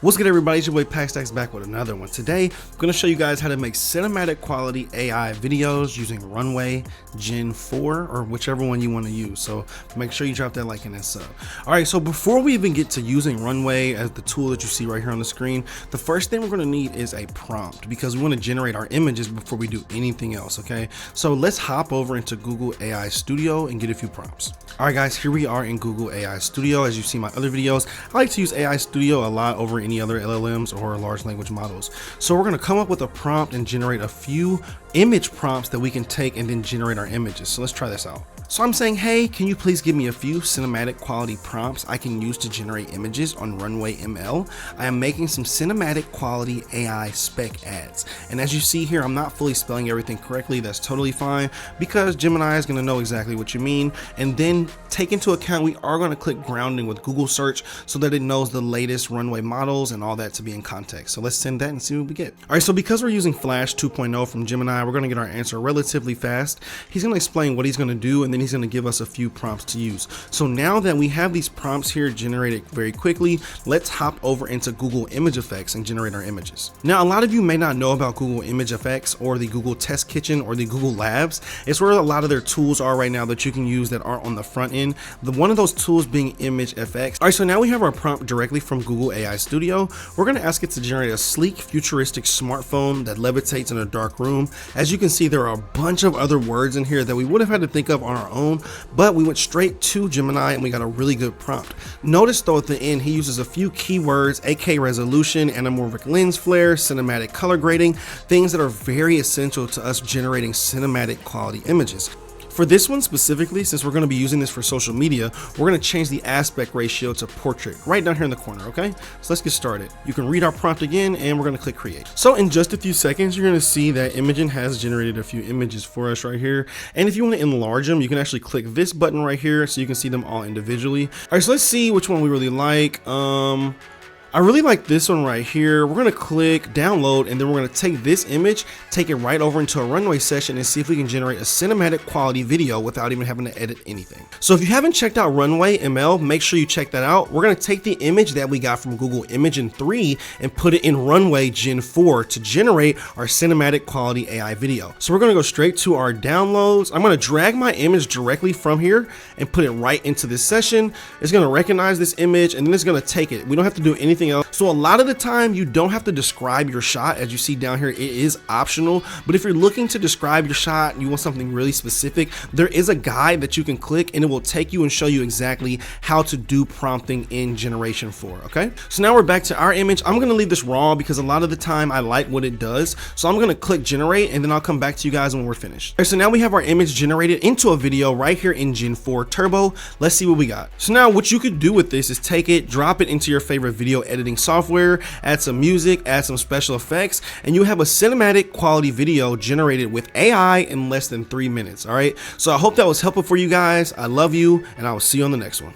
What's good, everybody? It's your boy Packstacks back with another one. Today, I'm going to show you guys how to make cinematic quality AI videos using Runway Gen 4 or whichever one you want to use. So make sure you drop that like and that sub. Alright, so before we even get to using Runway as the tool that you see right here on the screen, the first thing we're going to need is a prompt because we want to generate our images before we do anything else, okay? So let's hop over into Google AI Studio and get a few prompts. Alright guys, here we are in Google AI Studio. As you see my other videos, I like to use AI Studio a lot over any other LLMs or large language models. So we're going to come up with a prompt and generate a few image prompts that we can take and then generate our images. So let's try this out. So I'm saying, hey, can you please give me a few cinematic quality prompts I can use to generate images on Runway ML? I am making some cinematic quality AI spec ads. And as you see here, I'm not fully spelling everything correctly. That's totally fine because Gemini is going to know exactly what you mean. And then take into account, we are going to click grounding with Google search so that it knows the latest Runway models and all that to be in context. So let's send that and see what we get. All right, so because we're using Flash 2.0 from Gemini, we're going to get our answer relatively fast. He's going to explain what he's going to do, and then he's going to give us a few prompts to use. So now that we have these prompts here generated very quickly, let's hop over into Google Image Effects and generate our images. Now, a lot of you may not know about Google Image Effects or the Google Test Kitchen or the Google Labs. It's where a lot of their tools are right now that you can use that are on the front end. One of those tools being Image FX. All right, so now we have our prompt directly from Google AI Studio. We're going to ask it to generate a sleek, futuristic smartphone that levitates in a dark room. As you can see, there are a bunch of other words in here that we would have had to think of on our own, but we went straight to Gemini and we got a really good prompt. Notice though at the end, he uses a few keywords, AK resolution, anamorphic lens flare, cinematic color grading, things that are very essential to us generating cinematic quality images. For this one specifically, since we're going to be using this for social media, we're going to change the aspect ratio to portrait right down here in the corner, okay? So let's get started. You can read our prompt again and we're going to click create. So in just a few seconds, you're going to see that Imogen has generated a few images for us right here. And if you want to enlarge them, you can actually click this button right here so you can see them all individually. All right, so let's see which one we really like. I really like this one right here. We're going to click download and then we're going to take this image, take it right over into a Runway session and see if we can generate a cinematic quality video without even having to edit anything. So if you haven't checked out Runway ML, make sure you check that out. We're going to take the image that we got from Google Imagen 3 and put it in Runway Gen 4 to generate our cinematic quality AI video. So we're going to go straight to our downloads. I'm going to drag my image directly from here and put it right into this session. It's going to recognize this image and then it's going to take it. We don't have to do anything else. So a lot of the time you don't have to describe your shot. As you see down here, it is optional, but if you're looking to describe your shot and you want something really specific, there is a guide that you can click and it will take you and show you exactly how to do prompting in Generation 4. Okay, so now we're back to our image. I'm going to leave this raw because a lot of the time I like what it does. So I'm going to click generate and then I'll come back to you guys when we're finished. All right, so now we have our image generated into a video right here in Gen 4 Turbo. Let's see what we got. So now what you could do with this is take it, drop it into your favorite video editing software, add some music, add some special effects, and you have a cinematic quality video generated with AI in less than 3 minutes. All right, so I hope that was helpful for you guys. I love you and I will see you on the next one.